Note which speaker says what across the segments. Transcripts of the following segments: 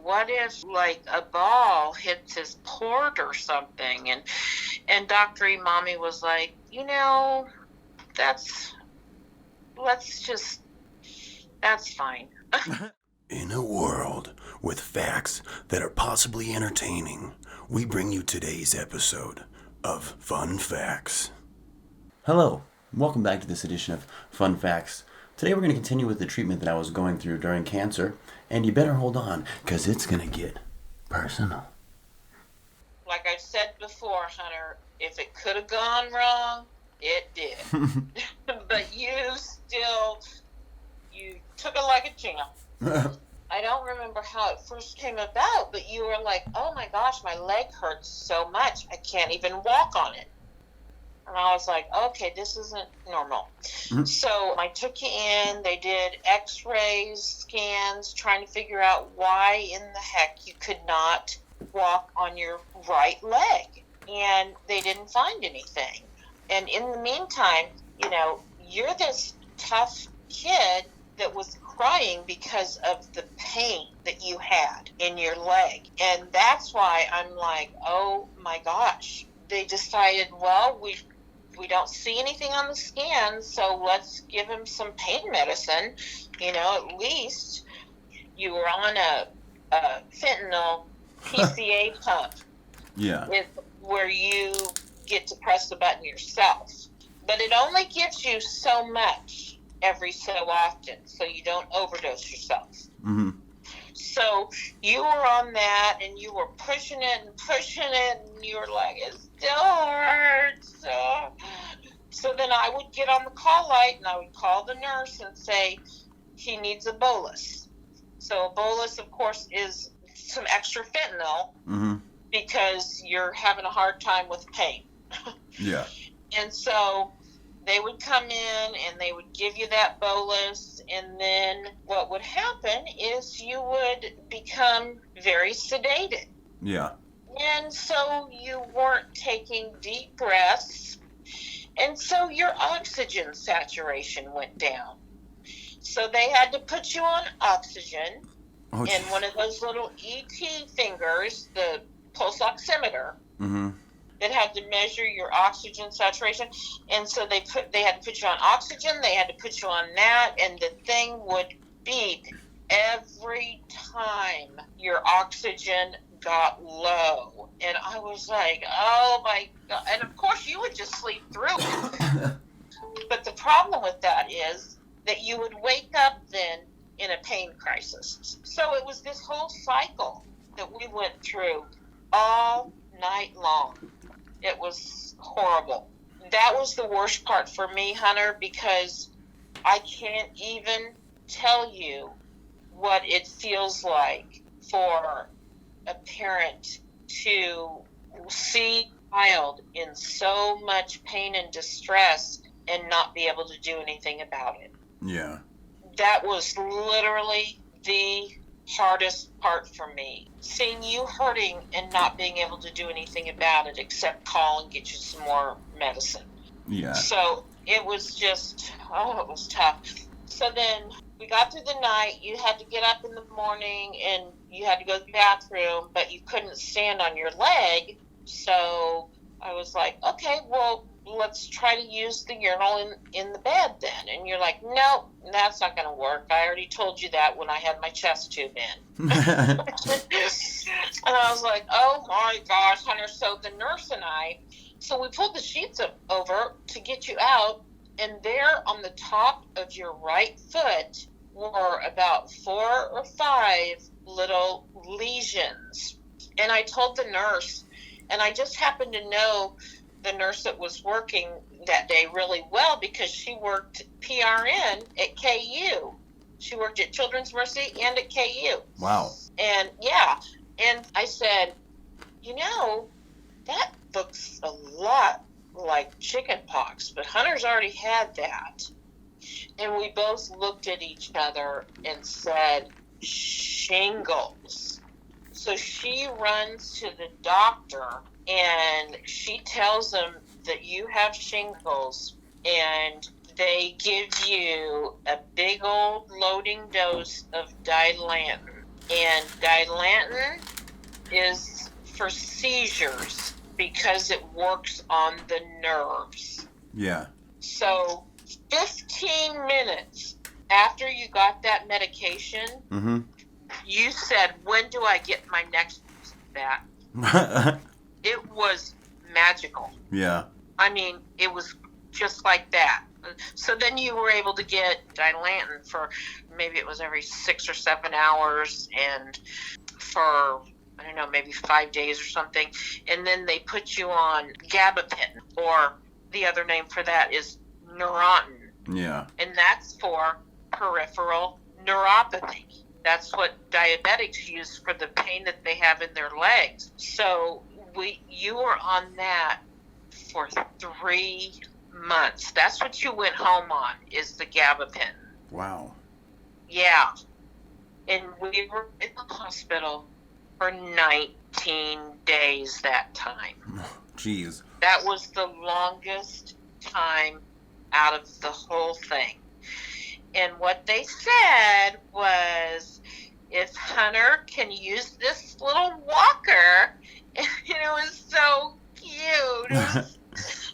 Speaker 1: what if like a ball hits his port or something? And Dr. Imami was like, that's fine.
Speaker 2: In a world with facts that are possibly entertaining, we bring you today's episode of Fun Facts.
Speaker 3: Hello, welcome back to this edition of Fun Facts. Today we're going to continue with the treatment that I was going through during cancer, and you better hold on, because it's going to get personal.
Speaker 1: Like I said before, Hunter, if it could have gone wrong, it did. But you took it like a champ. I don't remember how it first came about, but you were like, oh my gosh, my leg hurts so much, I can't even walk on it. And I was like, okay, this isn't normal. Mm-hmm. So I took you in, they did x-rays, scans, trying to figure out why in the heck you could not walk on your right leg. And they didn't find anything. And in the meantime, you're this tough kid that was crying because of the pain that you had in your leg. And that's why I'm like, oh my gosh. They decided, well, we don't see anything on the scan, so let's give him some pain medicine. At least you were on a fentanyl PCA pump.
Speaker 3: Yeah.
Speaker 1: Where you get to press the button yourself. But it only gives you so much every so often, so you don't overdose yourself.
Speaker 3: Mm-hmm.
Speaker 1: So you were on that, and you were pushing it, and you were like, it still hurts. So then I would get on the call light, and I would call the nurse and say, he needs a bolus. So a bolus, of course, is some extra fentanyl,
Speaker 3: mm-hmm.
Speaker 1: because you're having a hard time with pain.
Speaker 3: Yeah.
Speaker 1: And so they would come in and they would give you that bolus, and then what would happen is you would become very sedated.
Speaker 3: Yeah.
Speaker 1: And so you weren't taking deep breaths, and so your oxygen saturation went down. So they had to put you on oxygen, and one of those little ET fingers, the pulse oximeter,
Speaker 3: mm-hmm.
Speaker 1: that had to measure your oxygen saturation. And so they had to put you on oxygen, they had to put you on that, and the thing would beep every time your oxygen got low. And I was like, oh my God. And of course you would just sleep through it. But the problem with that is that you would wake up then in a pain crisis. So it was this whole cycle that we went through all night long. It was horrible. That was the worst part for me, Hunter, because I can't even tell you what it feels like for a parent to see a child in so much pain and distress and not be able to do anything about it.
Speaker 3: Yeah.
Speaker 1: That was literally the hardest part for me. Seeing you hurting and not being able to do anything about it except call and get you some more medicine.
Speaker 3: Yeah.
Speaker 1: So it was just, it was tough. So then we got through the night. You had to get up in the morning and you had to go to the bathroom, but you couldn't stand on your leg. So I was like, okay, well, let's try to use the urinal in the bed then. And you're like, no, that's not going to work. I already told you that when I had my chest tube in. And I was like, oh my gosh, Hunter. So the nurse and so we pulled the sheets over to get you out, and there on the top of your right foot were about 4 or 5 little lesions. And I told the nurse, and I just happened to know the nurse that was working that day really well because she worked PRN at KU. She worked at Children's Mercy and at KU.
Speaker 3: Wow.
Speaker 1: And yeah, and I said, that looks a lot like chicken pox, but Hunter's already had that. And we both looked at each other and said, shingles. So she runs to the doctor and she tells them that you have shingles, and they give you a big old loading dose of Dilantin. And Dilantin is for seizures because it works on the nerves.
Speaker 3: Yeah.
Speaker 1: So 15 minutes after you got that medication,
Speaker 3: Mm-hmm.
Speaker 1: you said, when do I get my next that? It was magical.
Speaker 3: Yeah.
Speaker 1: I mean, it was just like that. So then you were able to get Dilantin for maybe it was every 6 or 7 hours and for, I don't know, maybe 5 days or something. And then they put you on gabapentin, or the other name for that is Neurontin.
Speaker 3: Yeah.
Speaker 1: And that's for peripheral neuropathy. That's what diabetics use for the pain that they have in their legs. So you were on that for 3 months. That's what you went home on, is the gabapentin.
Speaker 3: Wow.
Speaker 1: Yeah. And we were in the hospital for 19 days that time.
Speaker 3: Jeez.
Speaker 1: That was the longest time out of the whole thing. And what they said was, if Hunter can use this little walker, and it was so cute. It was,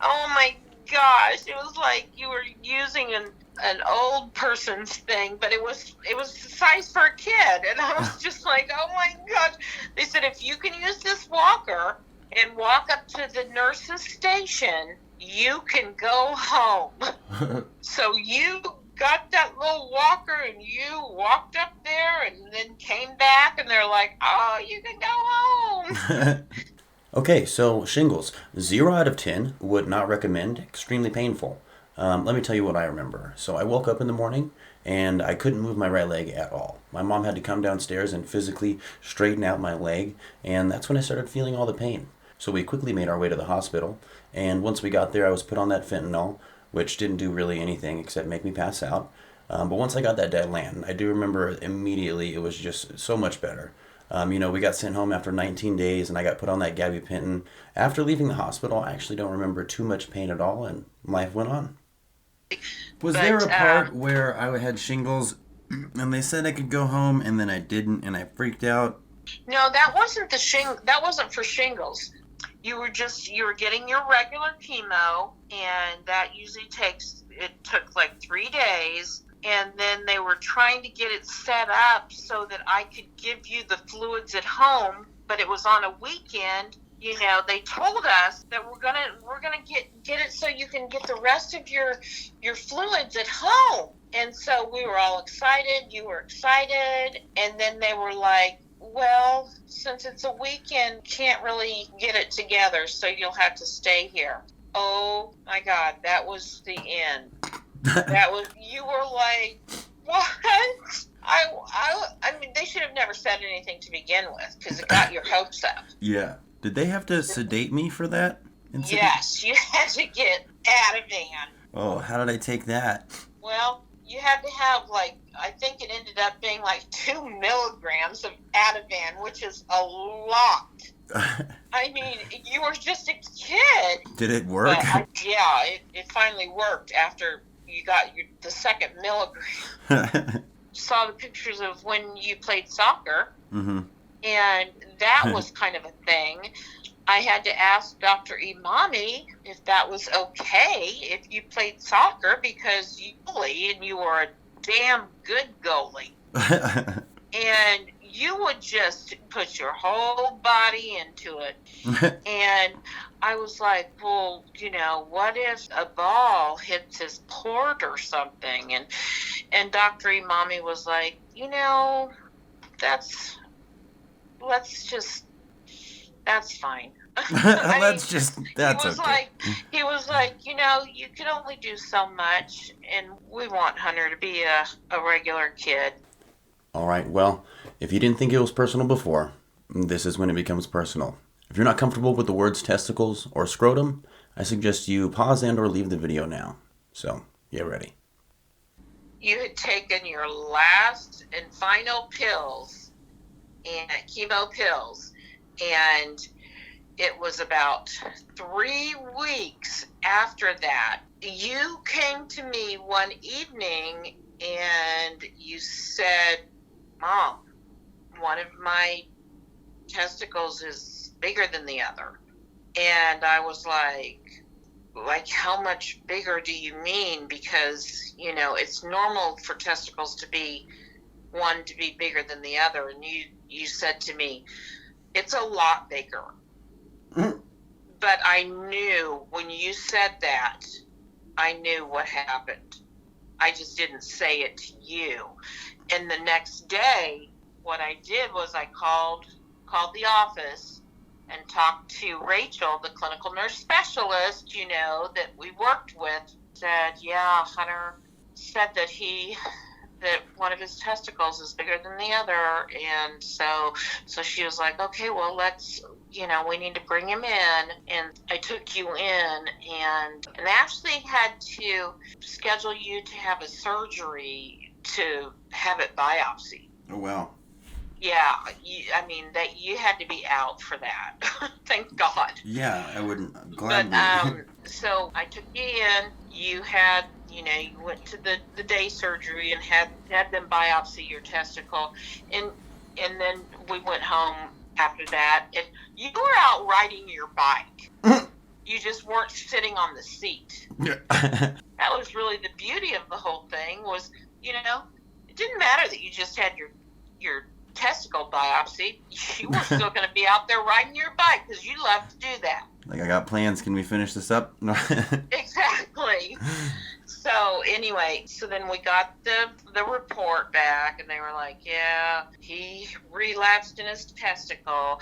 Speaker 1: oh my gosh, it was like you were using an old person's thing, but it was the size for a kid. And I was just like, oh my gosh. They said, if you can use this walker and walk up to the nurse's station, you can go home. So you got that little walker and you walked up there and then came back and they're like, oh, you can go home.
Speaker 3: Okay, so shingles. 0 out of 10 would not recommend. Extremely painful. Let me tell you what I remember. So I woke up in the morning and I couldn't move my right leg at all. My mom had to come downstairs and physically straighten out my leg, and that's when I started feeling all the pain. So we quickly made our way to the hospital, and once we got there, I was put on that fentanyl, which didn't do really anything except make me pass out. But once I got that Dilantin, I do remember immediately it was just so much better. We got sent home after 19 days, and I got put on that gabapentin. After leaving the hospital, I actually don't remember too much pain at all, and life went on. Was there a part where I had shingles, and they said I could go home, and then I didn't, and I freaked out?
Speaker 1: No, that wasn't that wasn't for shingles. You were getting your regular chemo, and that usually took like 3 days. And then they were trying to get it set up so that I could give you the fluids at home, but it was on a weekend. They told us that we're gonna get it so you can get the rest of your fluids at home. And so we were all excited. You were excited, and then they were like, well, since it's a weekend, can't really get it together, so you'll have to stay here. Oh my God, that was the end. You were like, what? I mean, they should have never said anything to begin with, because it got your hopes up.
Speaker 3: Yeah. Did they have to sedate me for that incident?
Speaker 1: Yes, you had to get Ativan.
Speaker 3: Oh, how did I take that?
Speaker 1: Well, you had to have, I think it ended up being 2 milligrams of Ativan, which is a lot. I mean, you were just a kid.
Speaker 3: Did it work?
Speaker 1: It finally worked after you got the second milligram. Saw the pictures of when you played soccer,
Speaker 3: mm-hmm.
Speaker 1: and that was kind of a thing. I had to ask Dr. Imami if that was okay if you played soccer, because you goalie and you were a damn good goalie. And you would just put your whole body into it. And I was like, well, what if a ball hits his port or something? And Dr. Imami was like, that's fine.
Speaker 3: That's okay.
Speaker 1: He was like, you can only do so much, and we want Hunter to be a regular kid.
Speaker 3: All right, well, if you didn't think it was personal before, this is when it becomes personal. If you're not comfortable with the words testicles or scrotum, I suggest you pause and or leave the video now. So, get ready.
Speaker 1: You had taken your last and final pills, and chemo pills, and it was about 3 weeks after that. You came to me one evening and you said, Mom, one of my testicles is bigger than the other. And I was like, how much bigger do you mean? Because, it's normal for testicles to be one to be bigger than the other. And you said to me, it's a lot bigger.
Speaker 3: Mm.
Speaker 1: But I knew when you said that, I knew what happened. I just didn't say it to you. And the next day, what I did was I called the office and talked to Rachel, the clinical nurse specialist, that we worked with. Said, yeah, Hunter said that one of his testicles is bigger than the other. And so she was like, okay, well, let's, we need to bring him in. And I took you in and actually had to schedule you to have a surgery to have it biopsied.
Speaker 3: Oh, wow.
Speaker 1: Yeah, that you had to be out for that. Thank God.
Speaker 3: Yeah, I wouldn't gladly.
Speaker 1: But so I took you in. You had, you went to the day surgery and had them biopsy your testicle, and then we went home after that. And you were out riding your bike. You just weren't sitting on the seat. That was really the beauty of the whole thing. Was it didn't matter that you just had your testicle biopsy. You were still going to be out there riding your bike because you love to do that.
Speaker 3: Like, I got plans. Can we finish this up?
Speaker 1: Exactly. So anyway, so then we got the report back, and they were like, yeah, he relapsed in his testicle.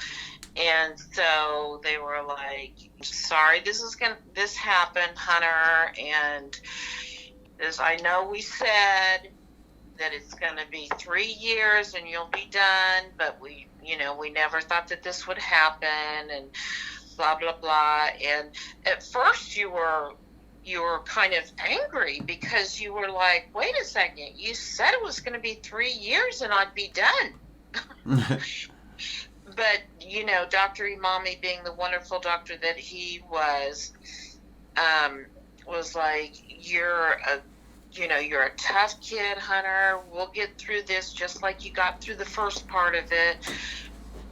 Speaker 1: And so they were like, sorry, this happened, Hunter, and I know we said that it's going to be 3 years and you'll be done, but we never thought that this would happen, and blah, blah, blah. And at first you were kind of angry because you were like, wait a second, you said it was going to be 3 years and I'd be done. But, Dr. Imami, being the wonderful doctor that he was like, you're a tough kid, Hunter. We'll get through this just like you got through the first part of it.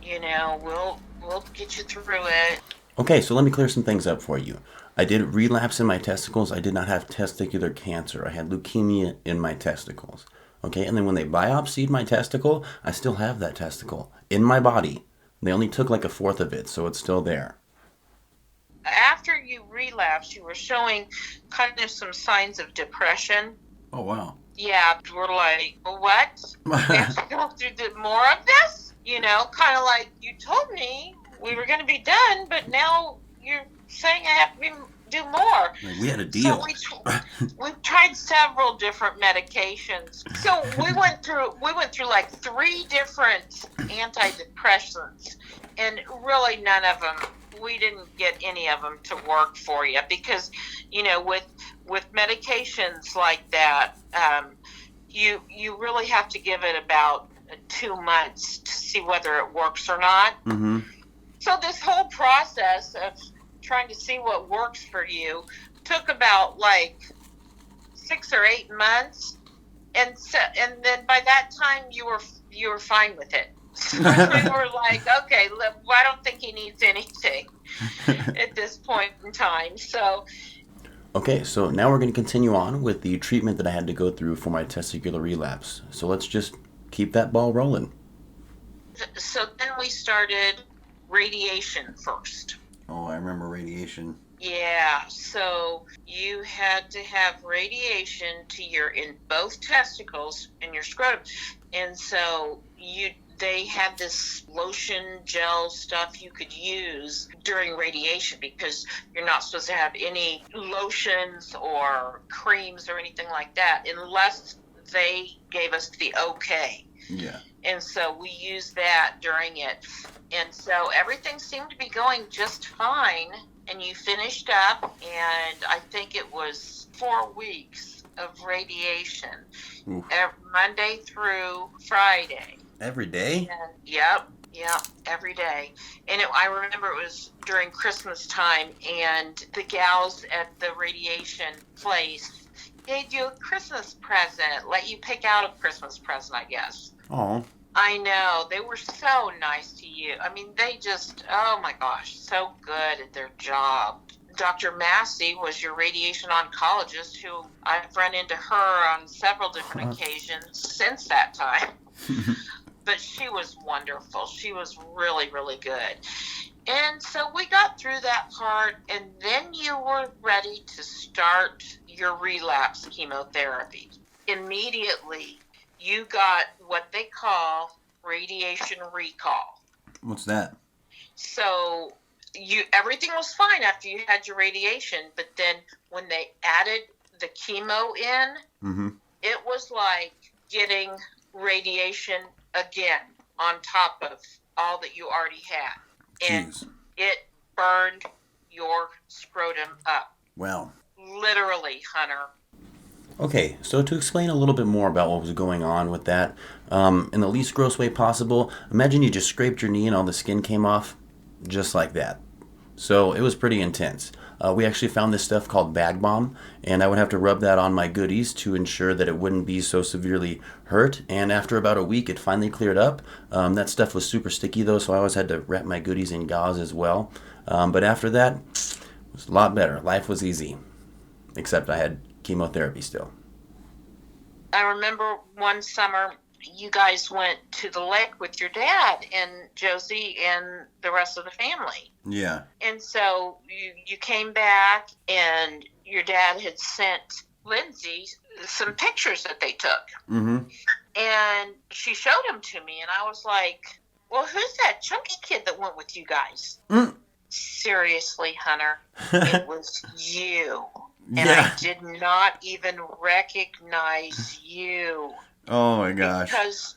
Speaker 1: We'll get you through it.
Speaker 3: Okay, so let me clear some things up for you. I did relapse in my testicles. I did not have testicular cancer. I had leukemia in my testicles. Okay, and then when they biopsied my testicle, I still have that testicle in my body. They only took like a fourth of it, so it's still there.
Speaker 1: After you relapsed, you were showing kind of some signs of depression.
Speaker 3: Oh, wow.
Speaker 1: Yeah, we're like, what? We have to go through more of this? Kind of like, you told me we were going to be done, but now you're saying I have to do more.
Speaker 3: Like, we had a deal.
Speaker 1: So we tried several different medications. So we went through like 3 different antidepressants, and really none of them, we didn't get any of them to work for you, because with medications like that, you really have to give it about 2 months to see whether it works or not.
Speaker 3: Mm-hmm.
Speaker 1: So this whole process of trying to see what works for you took about like 6 or 8 months, and then by that time you were fine with it. So we were like, okay, look, I don't think he needs anything at this point in time. So
Speaker 3: okay, so now we're going to continue on with the treatment that I had to go through for my testicular relapse. So let's just keep that ball rolling.
Speaker 1: So then we started radiation first.
Speaker 3: Oh, I remember radiation.
Speaker 1: Yeah, so you had to have radiation in both testicles and your scrotum. And so they had this lotion gel stuff you could use during radiation, because you're not supposed to have any lotions or creams or anything like that unless they gave us the okay.
Speaker 3: Yeah.
Speaker 1: And so we used that during it. And so everything seemed to be going just fine. And you finished up, and I think it was 4 weeks of radiation, Monday through Friday.
Speaker 3: Every day?
Speaker 1: And, yep, every day. And I remember it was during Christmas time, and the gals at the radiation place gave you a Christmas present, let you pick out a Christmas present, I guess.
Speaker 3: Oh.
Speaker 1: I know. They were so nice to you. I mean, they just, oh my gosh, so good at their job. Dr. Massey was your radiation oncologist, who I've run into her on several different occasions since that time. But she was wonderful. She was really, really good. And so we got through that part, and then you were ready to start your relapse chemotherapy. Immediately, you got what they call radiation recall.
Speaker 3: What's that?
Speaker 1: So everything was fine after you had your radiation, but then when they added the chemo in, it was like getting radiation again on top of all that you already had. And it burned your scrotum up.
Speaker 3: Wow.
Speaker 1: Literally, Hunter.
Speaker 3: Okay, so to explain a little bit more about what was going on with that, in the least gross way possible, imagine you just scraped your knee and all the skin came off, just like that. So it was pretty intense. We actually found this stuff called bag balm, and I would have to rub that on my goodies to ensure that it wouldn't be so severely hurt. And after about a week, it finally cleared up. That stuff was super sticky though, so I always had to wrap my goodies in gauze as well. But after that, it was a lot better. Life was easy, except I had chemotherapy still.
Speaker 1: I remember one summer you guys went to the lake with your dad and Josie and the rest of the family.
Speaker 3: Yeah.
Speaker 1: And so you came back, and your dad had sent Lindsay some pictures that they took. And she showed them to me, and I was like, well, who's that chunky kid that went with you guys? Seriously, Hunter, it was you. And I did not even recognize you.
Speaker 3: Oh my gosh.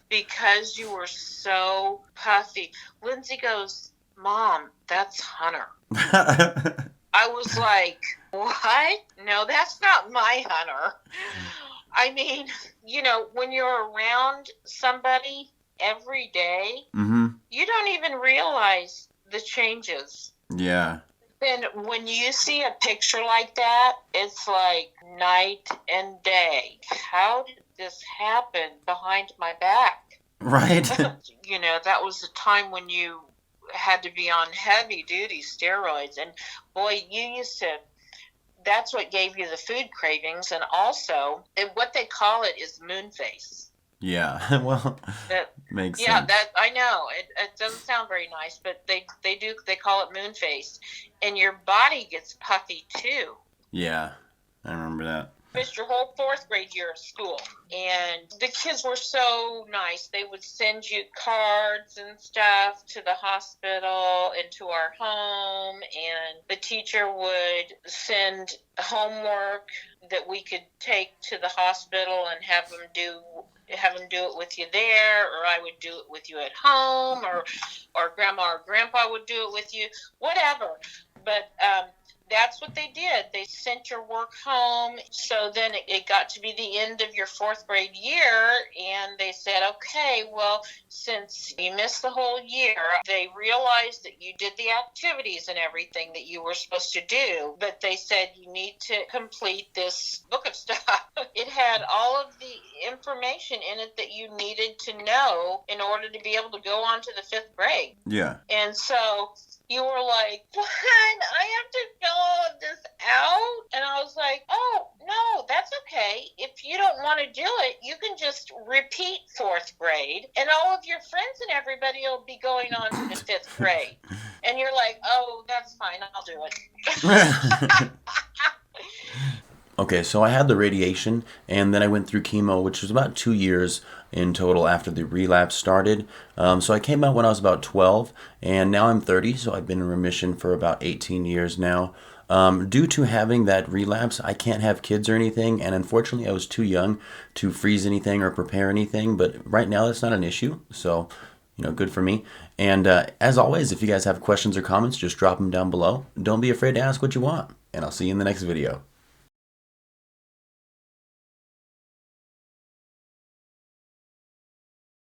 Speaker 1: Because you were so puffy. Lindsay goes, Mom, that's Hunter. I was like, what? No, that's not my Hunter. I mean, when you're around somebody every day, you don't even realize the changes.
Speaker 3: Yeah.
Speaker 1: Then when you see a picture like that, it's like night and day. How did this happen behind my back?
Speaker 3: Right.
Speaker 1: That was the time when you had to be on heavy duty steroids. And boy, that's what gave you the food cravings. And also, what they call it is moon face.
Speaker 3: Yeah, well, makes sense.
Speaker 1: Yeah, that I know. It doesn't sound very nice, but they call it moon face. And your body gets puffy too.
Speaker 3: Yeah, I remember that.
Speaker 1: Missed your whole 4th grade year of school. And the kids were so nice. They would send you cards and stuff to the hospital and to our home. And the teacher would send homework that we could take to the hospital and have them do it with you there, or I would do it with you at home, or Grandma or Grandpa would do it with you, whatever. But that's what they did. They sent your work home. So then it got to be the end of your 4th grade year, and they said, okay, well, since you missed the whole year, they realized that you did the activities and everything that you were supposed to do, but they said you need to complete this book of stuff. It had all of the information in it that you needed to know in order to be able to go on to the 5th grade.
Speaker 3: Yeah.
Speaker 1: And so you were like, what? I have to fill all of this out? And I was like, oh, no, that's okay. If you don't want to do it, you can just repeat 4th grade, and all of your friends and everybody will be going on to the 5th grade. And you're like, oh, that's fine. I'll do it.
Speaker 3: Okay, so I had the radiation, and then I went through chemo, which was about 2 years in total after the relapse started. So I came out when I was about 12, and now I'm 30, so I've been in remission for about 18 years now. Due to having that relapse, I can't have kids or anything, and unfortunately I was too young to freeze anything or prepare anything, but right now that's not an issue, so good for me. And as always, if you guys have questions or comments, just drop them down below. Don't be afraid to ask what you want, and I'll see you in the next video.